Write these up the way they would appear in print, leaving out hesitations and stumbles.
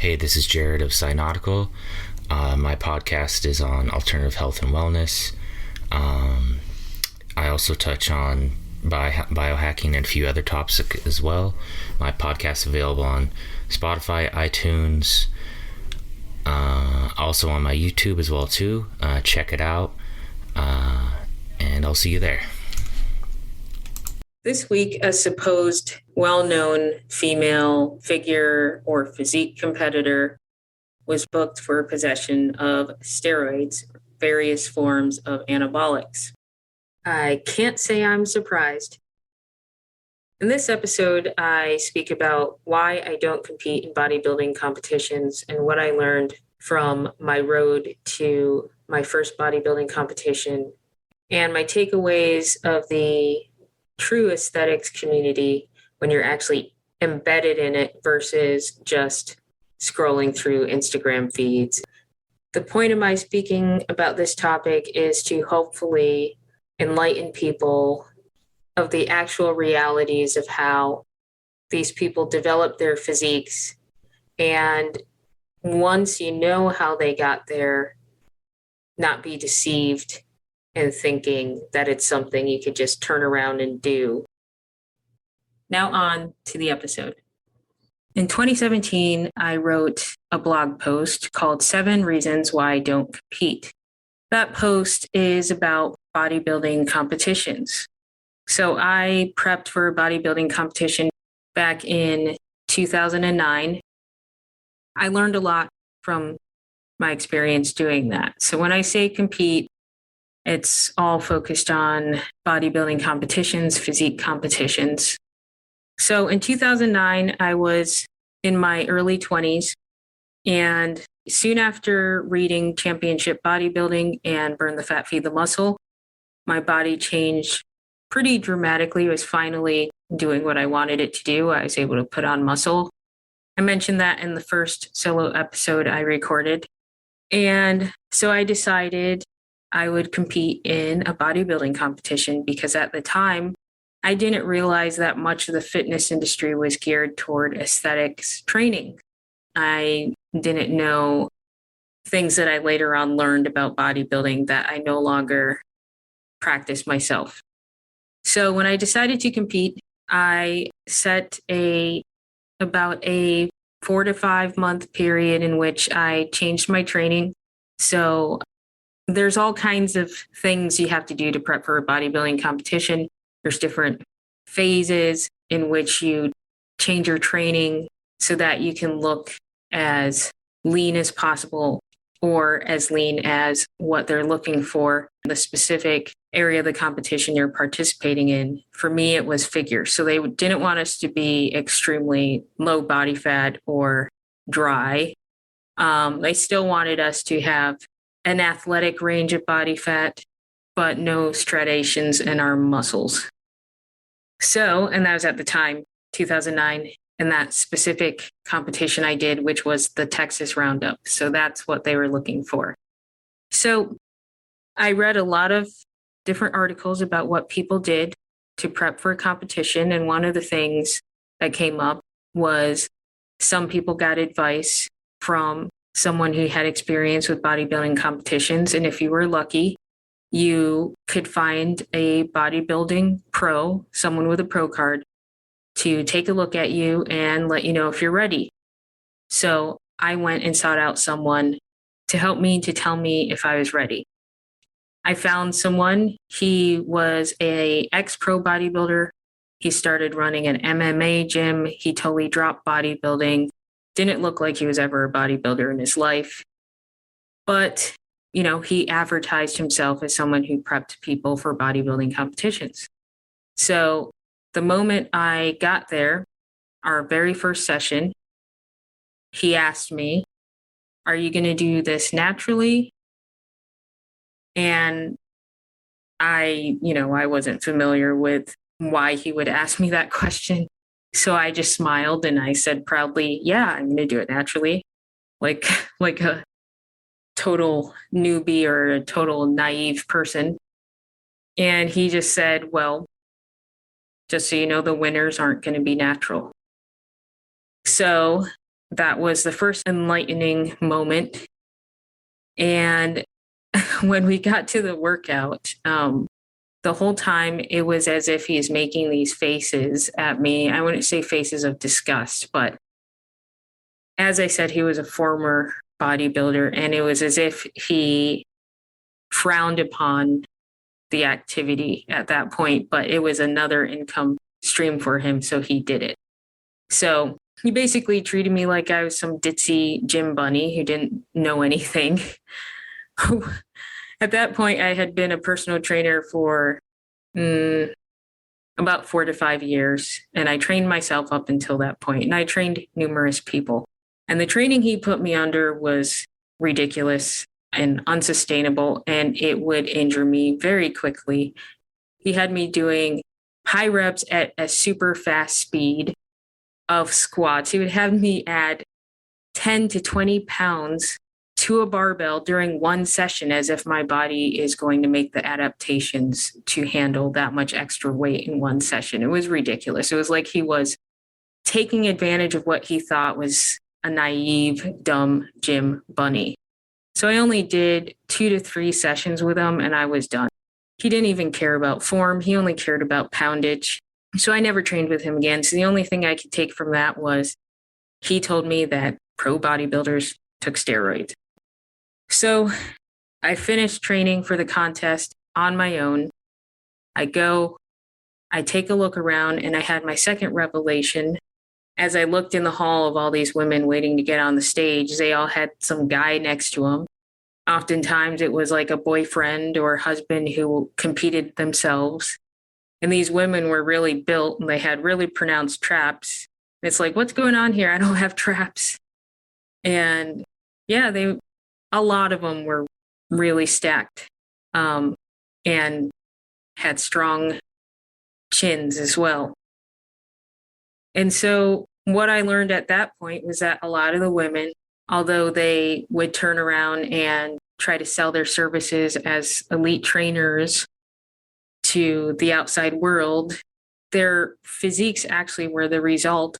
Hey, this is Jared of Cynautical. My podcast is on alternative health and wellness. I also touch on biohacking and a few other topics as well. My podcast is available on Spotify, iTunes, also on my YouTube as well too. Check it out, and I'll see you there. This week, a supposed well-known female figure or physique competitor was booked for possession of steroids, various forms of anabolics. I can't say I'm surprised. In this episode, I speak about why I don't compete in bodybuilding competitions and what I learned from my road to my first bodybuilding competition and my takeaways of the true aesthetics community when you're actually embedded in it versus just scrolling through Instagram feeds. The point of my speaking about this topic is to hopefully enlighten people of the actual realities of how these people develop their physiques. And once you know how they got there, not be deceived and thinking that it's something you could just turn around and do. Now on to the episode. In 2017, I wrote a blog post called 7 Reasons Why I Don't Compete. That post is about bodybuilding competitions. So I prepped for a bodybuilding competition back in 2009. I learned a lot from my experience doing that. So when I say compete, it's all focused on bodybuilding competitions, physique competitions. So in 2009, I was in my early 20s. And soon after reading Championship Bodybuilding and Burn the Fat, Feed the Muscle, my body changed pretty dramatically. It was finally doing what I wanted it to do. I was able to put on muscle. I mentioned that in the first solo episode I recorded. And so I decided I would compete in a bodybuilding competition because at the time, I didn't realize that much of the fitness industry was geared toward aesthetics training. I didn't know things that I later on learned about bodybuilding that I no longer practice myself. So when I decided to compete, I set about a 4 to 5 month period in which I changed my training. So there's all kinds of things you have to do to prep for a bodybuilding competition. There's different phases in which you change your training so that you can look as lean as possible or as lean as what they're looking for, the specific area of the competition you're participating in. For me, it was figure. So they didn't want us to be extremely low body fat or dry. They still wanted us to have an athletic range of body fat, but no striations in our muscles. So, and that was at the time, 2009, and that specific competition I did, which was the Texas Roundup. So that's what they were looking for. So I read a lot of different articles about what people did to prep for a competition. And one of the things that came up was some people got advice from someone who had experience with bodybuilding competitions. And if you were lucky, you could find a bodybuilding pro, someone with a pro card, to take a look at you and let you know if you're ready. So I went and sought out someone to help me, to tell me if I was ready. I found someone. He was an ex-pro bodybuilder. He started running an MMA gym. He totally dropped bodybuilding. Didn't look like he was ever a bodybuilder in his life. But, he advertised himself as someone who prepped people for bodybuilding competitions. So the moment I got there, our very first session, he asked me, "Are you going to do this naturally?" And I wasn't familiar with why he would ask me that question. So I just smiled and I said proudly, "Yeah, I'm going to do it naturally." Like a total newbie or a total naive person. And he just said, "Well, just so you know, the winners aren't going to be natural." So that was the first enlightening moment. And when we got to the workout, the whole time it was as if he's making these faces at me. I wouldn't say faces of disgust, but as I said, he was a former bodybuilder, and it was as if he frowned upon the activity at that point, but it was another income stream for him, so he did it. So he basically treated me like I was some ditzy gym bunny who didn't know anything. At that point, I had been a personal trainer for about 4 to 5 years, and I trained myself up until that point, and I trained numerous people. And the training he put me under was ridiculous and unsustainable, and it would injure me very quickly. He had me doing high reps at a super fast speed of squats. He would have me add 10 to 20 pounds to a barbell during one session, as if my body is going to make the adaptations to handle that much extra weight in one session. It was ridiculous. It was like he was taking advantage of what he thought was a naive, dumb gym bunny. So I only did 2 to 3 sessions with him, and I was done. He didn't even care about form. He only cared about poundage. So I never trained with him again. So the only thing I could take from that was he told me that pro bodybuilders took steroids. So I finished training for the contest on my own. I go, I take a look around, and I had my second revelation. As I looked in the hall of all these women waiting to get on the stage, they all had some guy next to them. Oftentimes it was like a boyfriend or husband who competed themselves. And these women were really built, and they had really pronounced traps. It's like, what's going on here? I don't have traps. And yeah, a lot of them were really stacked, and had strong chins as well. And so what I learned at that point was that a lot of the women, although they would turn around and try to sell their services as elite trainers to the outside world, their physiques actually were the result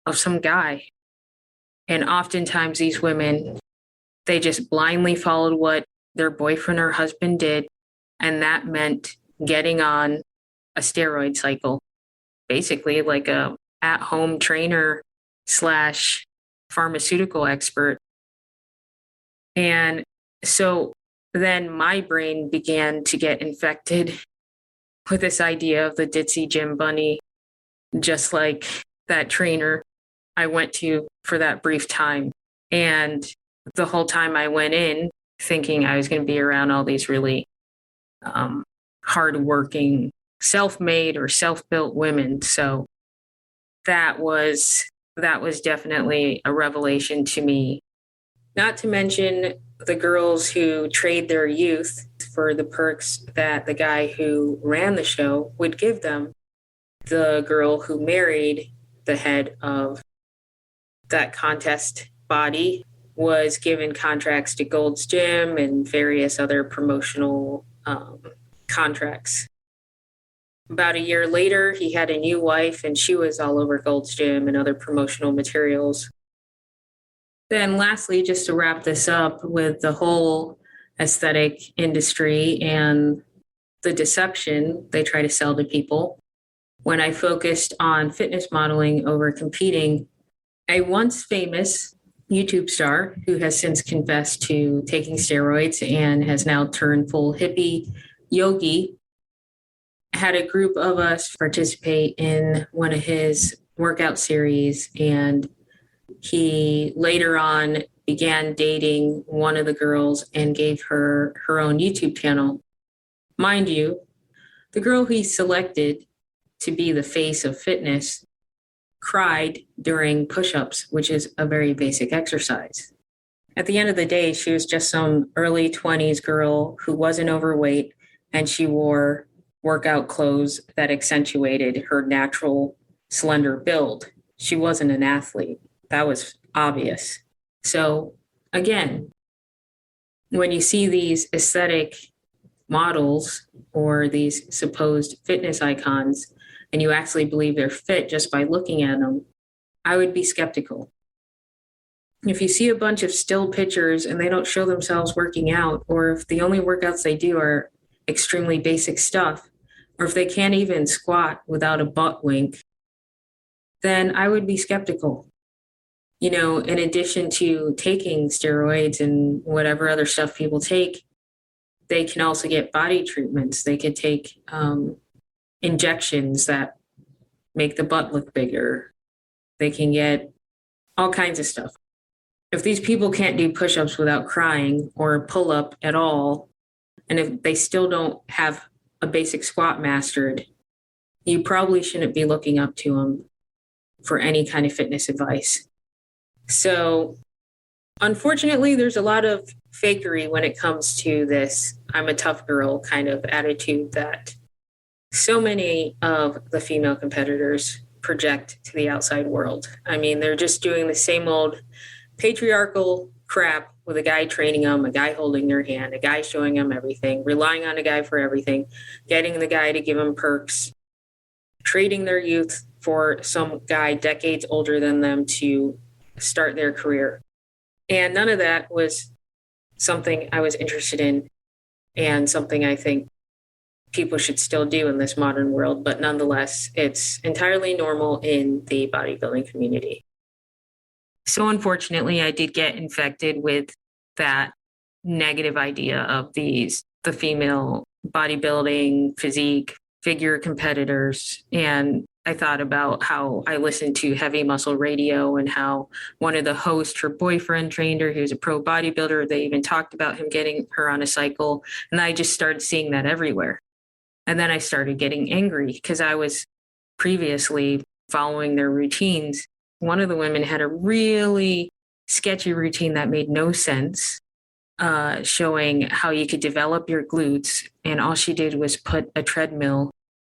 of some guy. And oftentimes these women, they just blindly followed what their boyfriend or husband did, and that meant getting on a steroid cycle, basically like a at-home trainer / pharmaceutical expert. And so then my brain began to get infected with this idea of the ditzy gym bunny, just like that trainer I went to for that brief time. And the whole time I went in thinking I was going to be around all these really hardworking, self-made or self-built women. So that was definitely a revelation to me. Not to mention the girls who trade their youth for the perks that the guy who ran the show would give them. The girl who married the head of that contest body was given contracts to Gold's Gym and various other promotional contracts. About a year later, he had a new wife, and she was all over Gold's Gym and other promotional materials. Then lastly, just to wrap this up with the whole aesthetic industry and the deception they try to sell to people, when I focused on fitness modeling over competing, a once famous YouTube star who has since confessed to taking steroids and has now turned full hippie yogi had a group of us participate in one of his workout series, and he later on began dating one of the girls and gave her her own YouTube channel. Mind you, the girl he selected to be the face of fitness cried during push-ups, which is a very basic exercise. At the end of the day, she was just some early 20s girl who wasn't overweight, and she wore workout clothes that accentuated her natural slender build. She wasn't an athlete. That was obvious. So again, when you see these aesthetic models or these supposed fitness icons, and you actually believe they're fit just by looking at them, I would be skeptical. If you see a bunch of still pictures and they don't show themselves working out, or if the only workouts they do are extremely basic stuff, or if they can't even squat without a butt wink, then I would be skeptical. In addition to taking steroids and whatever other stuff people take, they can also get body treatments. They could take injections that make the butt look bigger. They can get all kinds of stuff. If these people can't do push-ups without crying or pull up at all, and if they still don't have a basic squat mastered, you probably shouldn't be looking up to them for any kind of fitness advice. So unfortunately, there's a lot of fakery when it comes to this I'm a tough girl kind of attitude that so many of the female competitors project to the outside world. I mean, they're just doing the same old patriarchal crap with a guy training them, a guy holding their hand, a guy showing them everything, relying on a guy for everything, getting the guy to give them perks, trading their youth for some guy decades older than them to start their career. And none of that was something I was interested in and something I think people should still do in this modern world. But nonetheless, it's entirely normal in the bodybuilding community. So unfortunately, I did get infected with that negative idea of the female bodybuilding, physique, figure competitors. And I thought about how I listened to Heavy Muscle Radio and how one of the hosts, her boyfriend trained her. He was a pro bodybuilder. They even talked about him getting her on a cycle. And I just started seeing that everywhere. And then I started getting angry because I was previously following their routines. One of the women had a really sketchy routine that made no sense, showing how you could develop your glutes. And all she did was put a treadmill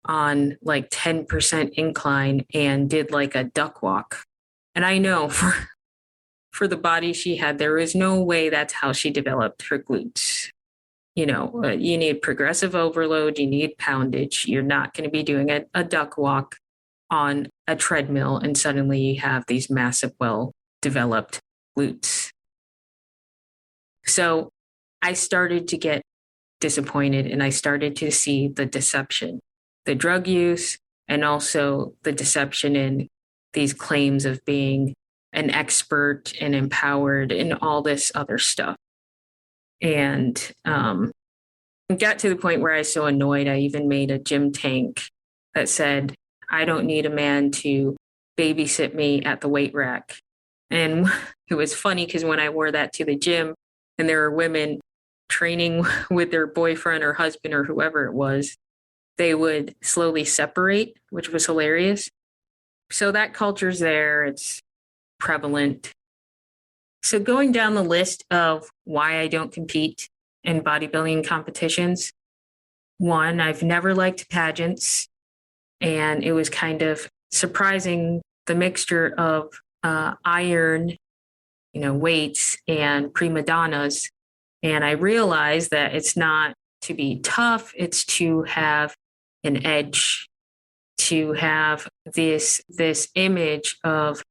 on like 10% incline and did like a duck walk. And I know for the body she had, there is no way that's how she developed her glutes. You need progressive overload, you need poundage. You're not going to be doing a duck walk on a treadmill and suddenly you have these massive, well-developed glutes. So I started to get disappointed and I started to see the deception, the drug use, and also the deception in these claims of being an expert and empowered and all this other stuff. And got to the point where I was so annoyed, I even made a gym tank that said, I don't need a man to babysit me at the weight rack. And it was funny because when I wore that to the gym and there were women training with their boyfriend or husband or whoever it was, they would slowly separate, which was hilarious. So that culture's there. It's prevalent. So going down the list of why I don't compete in bodybuilding competitions, one, I've never liked pageants. And it was kind of surprising the mixture of iron, weights and prima donnas. And I realized that it's not to be tough, it's to have an edge, to have this image of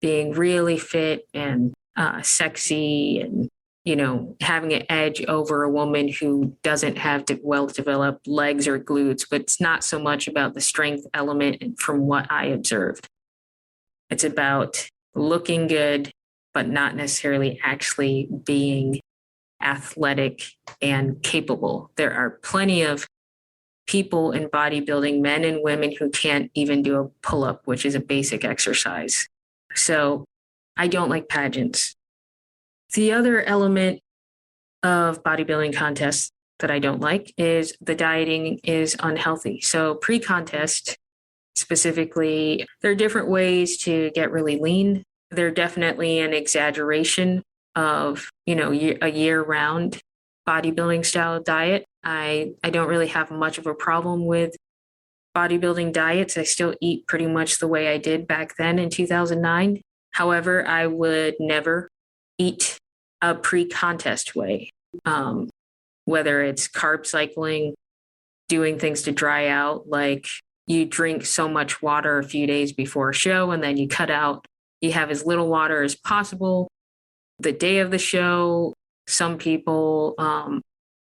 being really fit and sexy and, having an edge over a woman who doesn't have well-developed legs or glutes, but it's not so much about the strength element from what I observed. It's about looking good, but not necessarily actually being athletic and capable. There are plenty of people in bodybuilding, men and women, who can't even do a pull-up, which is a basic exercise. So I don't like pageants. The other element of bodybuilding contests that I don't like is the dieting is unhealthy. So pre-contest, specifically, there are different ways to get really lean. There's definitely an exaggeration of, a year-round bodybuilding style diet. I don't really have much of a problem with bodybuilding diets. I still eat pretty much the way I did back then in 2009. However, I would never eat a pre-contest way, whether it's carb cycling, doing things to dry out, like you drink so much water a few days before a show and then you cut out, you have as little water as possible the day of the show. Some people, I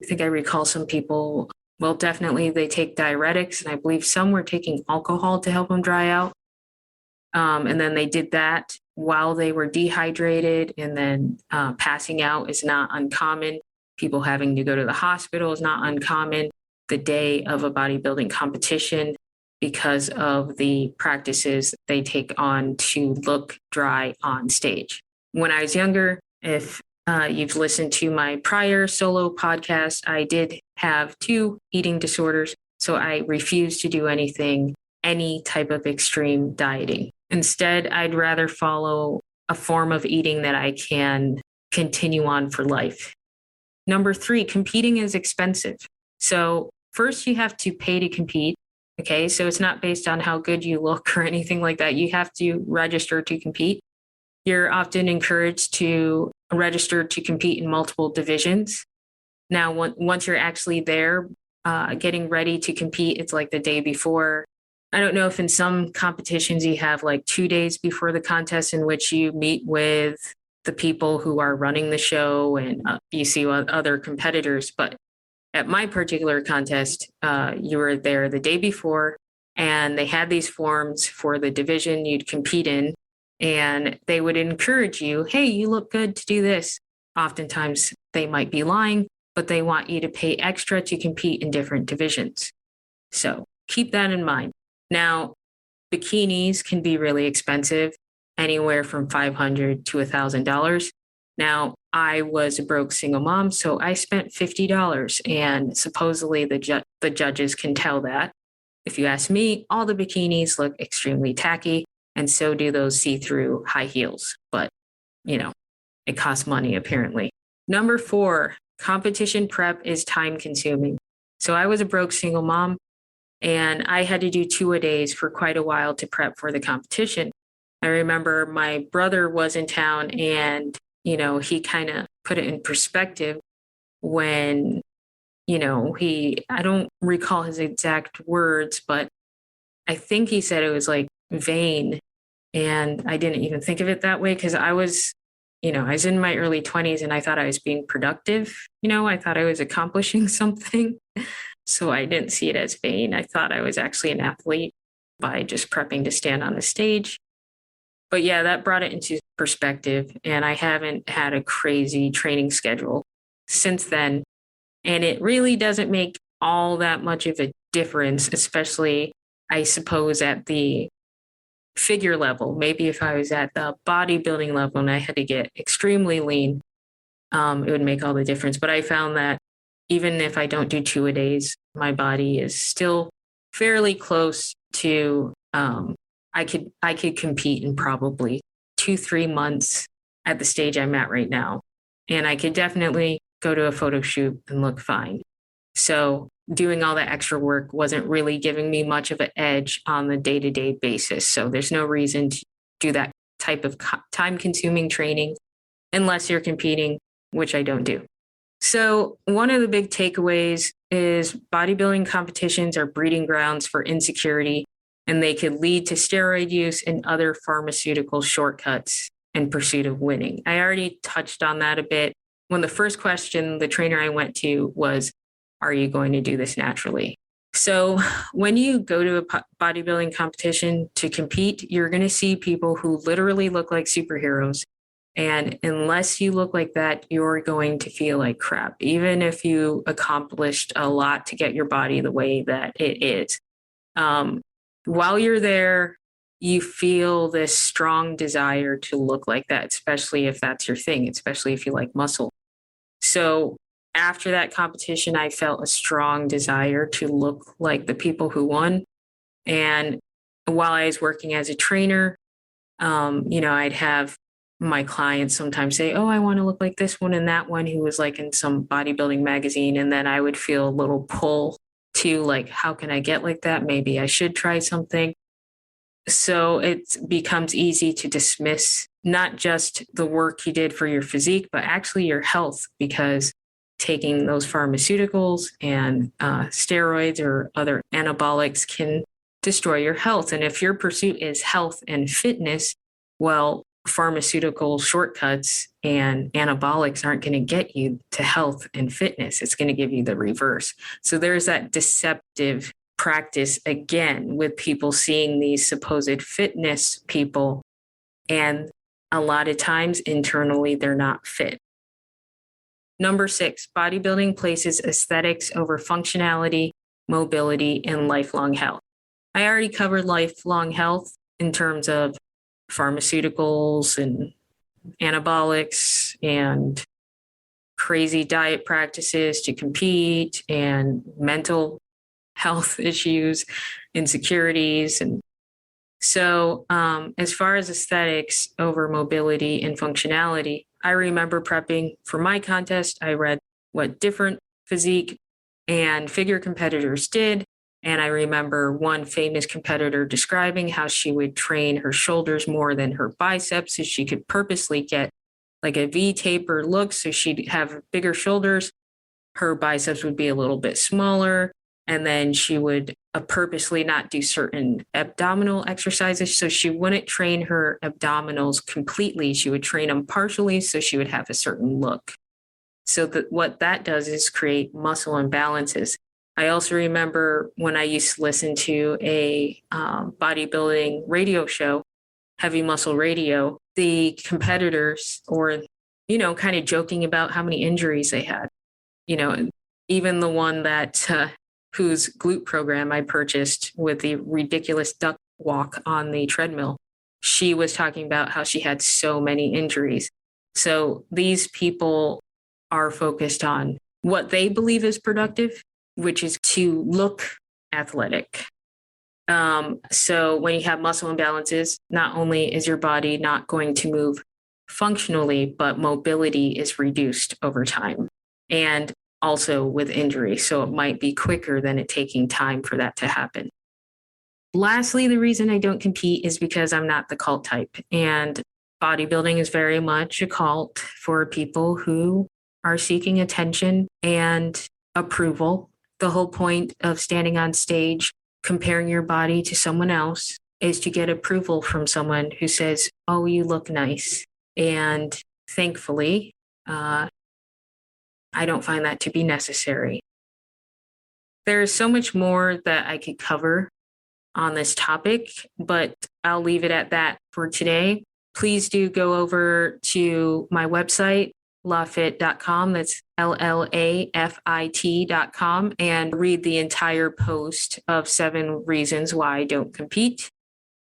think I recall some people, well, definitely they take diuretics, and I believe some were taking alcohol to help them dry out. And then they did that while they were dehydrated, and then passing out is not uncommon. People having to go to the hospital is not uncommon the day of a bodybuilding competition because of the practices they take on to look dry on stage. When I was younger, if you've listened to my prior solo podcast, I did have 2 eating disorders, so I refused to do any type of extreme dieting. Instead, I'd rather follow a form of eating that I can continue on for life. Number 3, competing is expensive. So first you have to pay to compete. Okay, so it's not based on how good you look or anything like that. You have to register to compete. You're often encouraged to register to compete in multiple divisions. Now, once you're actually there, getting ready to compete, it's like the day before. I don't know if in some competitions you have like 2 days before the contest in which you meet with the people who are running the show and you see other competitors. But at my particular contest, you were there the day before, and they had these forms for the division you'd compete in, and they would encourage you, hey, you look good to do this. Oftentimes they might be lying, but they want you to pay extra to compete in different divisions. So keep that in mind. Now, bikinis can be really expensive, anywhere from $500 to $1,000. Now, I was a broke single mom, so I spent $50, and supposedly the judges can tell that. If you ask me, all the bikinis look extremely tacky, and so do those see-through high heels. But, it costs money, apparently. Number 4, competition prep is time-consuming. So I was a broke single mom, and I had to do 2-a-days for quite a while to prep for the competition. I remember my brother was in town, and he kind of put it in perspective when, I don't recall his exact words, but I think he said it was like vain. And I didn't even think of it that way because I was in my early 20s and I thought I was being productive. I thought I was accomplishing something. So I didn't see it as vain. I thought I was actually an athlete by just prepping to stand on the stage. But yeah, that brought it into perspective. And I haven't had a crazy training schedule since then. And it really doesn't make all that much of a difference, especially, I suppose, at the figure level. Maybe if I was at the bodybuilding level and I had to get extremely lean, it would make all the difference. But I found that even if I don't do 2-a-days, my body is still fairly close to I could compete in probably 2-3 months at the stage I'm at right now. And I could definitely go to a photo shoot and look fine. So doing all that extra work wasn't really giving me much of an edge on the day-to-day basis. So there's no reason to do that type of time-consuming training unless you're competing, which I don't do. So one of the big takeaways is bodybuilding competitions are breeding grounds for insecurity, and they could lead to steroid use and other pharmaceutical shortcuts in pursuit of winning. I already touched on that a bit. When the first question the trainer I went to was, are you going to do this naturally? So when you go to a bodybuilding competition to compete, you're going to see people who literally look like superheroes. And unless you look like that, you're going to feel like crap, even if you accomplished a lot to get your body the way that it is. While you're there, you feel this strong desire to look like that, especially if that's your thing, especially if you like muscle. So after that competition, I felt a strong desire to look like the people who won. And while I was working as a trainer, I'd have my clients sometimes say, oh, I want to look like this one and that one who was like in some bodybuilding magazine. And then I would feel a little pull to like, how can I get like that? Maybe I should try something. So it becomes easy to dismiss not just the work you did for your physique, but actually your health, because taking those pharmaceuticals and steroids or other anabolics can destroy your health. And if your pursuit is health and fitness, well, pharmaceutical shortcuts and anabolics aren't going to get you to health and fitness. It's going to give you the reverse. So there's that deceptive practice again with people seeing these supposed fitness people, and a lot of times internally they're not fit. Number 6, bodybuilding places aesthetics over functionality, mobility, and lifelong health. I already covered lifelong health in terms of pharmaceuticals and anabolics and crazy diet practices to compete and mental health issues, insecurities. And so as far as aesthetics over mobility and functionality, I remember prepping for my contest. I read what different physique and figure competitors did. And I remember one famous competitor describing how she would train her shoulders more than her biceps, so she could purposely get like a V taper look. So she'd have bigger shoulders. Her biceps would be a little bit smaller. And then she would purposely not do certain abdominal exercises. So she wouldn't train her abdominals completely. She would train them partially so she would have a certain look. So what that does is create muscle imbalances. I also remember when I used to listen to a bodybuilding radio show, Heavy Muscle Radio, the competitors or, kind of joking about how many injuries they had. Even the one that whose glute program I purchased with the ridiculous duck walk on the treadmill, she was talking about how she had so many injuries. So these people are focused on what they believe is productive, which is to look athletic. So when you have muscle imbalances, not only is your body not going to move functionally, but mobility is reduced over time. And also with injury. So it might be quicker than it taking time for that to happen. Lastly, the reason I don't compete is because I'm not the cult type. And bodybuilding is very much a cult for people who are seeking attention and approval. The whole point of standing on stage, comparing your body to someone else, is to get approval from someone who says, "Oh, you look nice." And thankfully, I don't find that to be necessary. There's so much more that I could cover on this topic, but I'll leave it at that for today. Please do go over to my website, lafit.com. That's LLAFIT.com, and read the entire post of 7 reasons why I don't compete.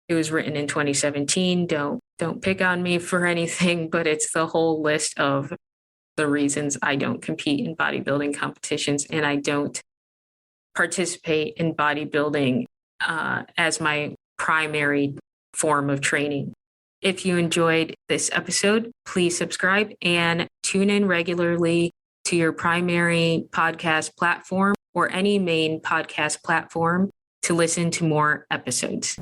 It was written in 2017. Don't pick on me for anything, but it's the whole list of the reasons I don't compete in bodybuilding competitions, and I don't participate in bodybuilding as my primary form of training. If you enjoyed this episode, please subscribe and tune in regularly to your primary podcast platform or any main podcast platform to listen to more episodes.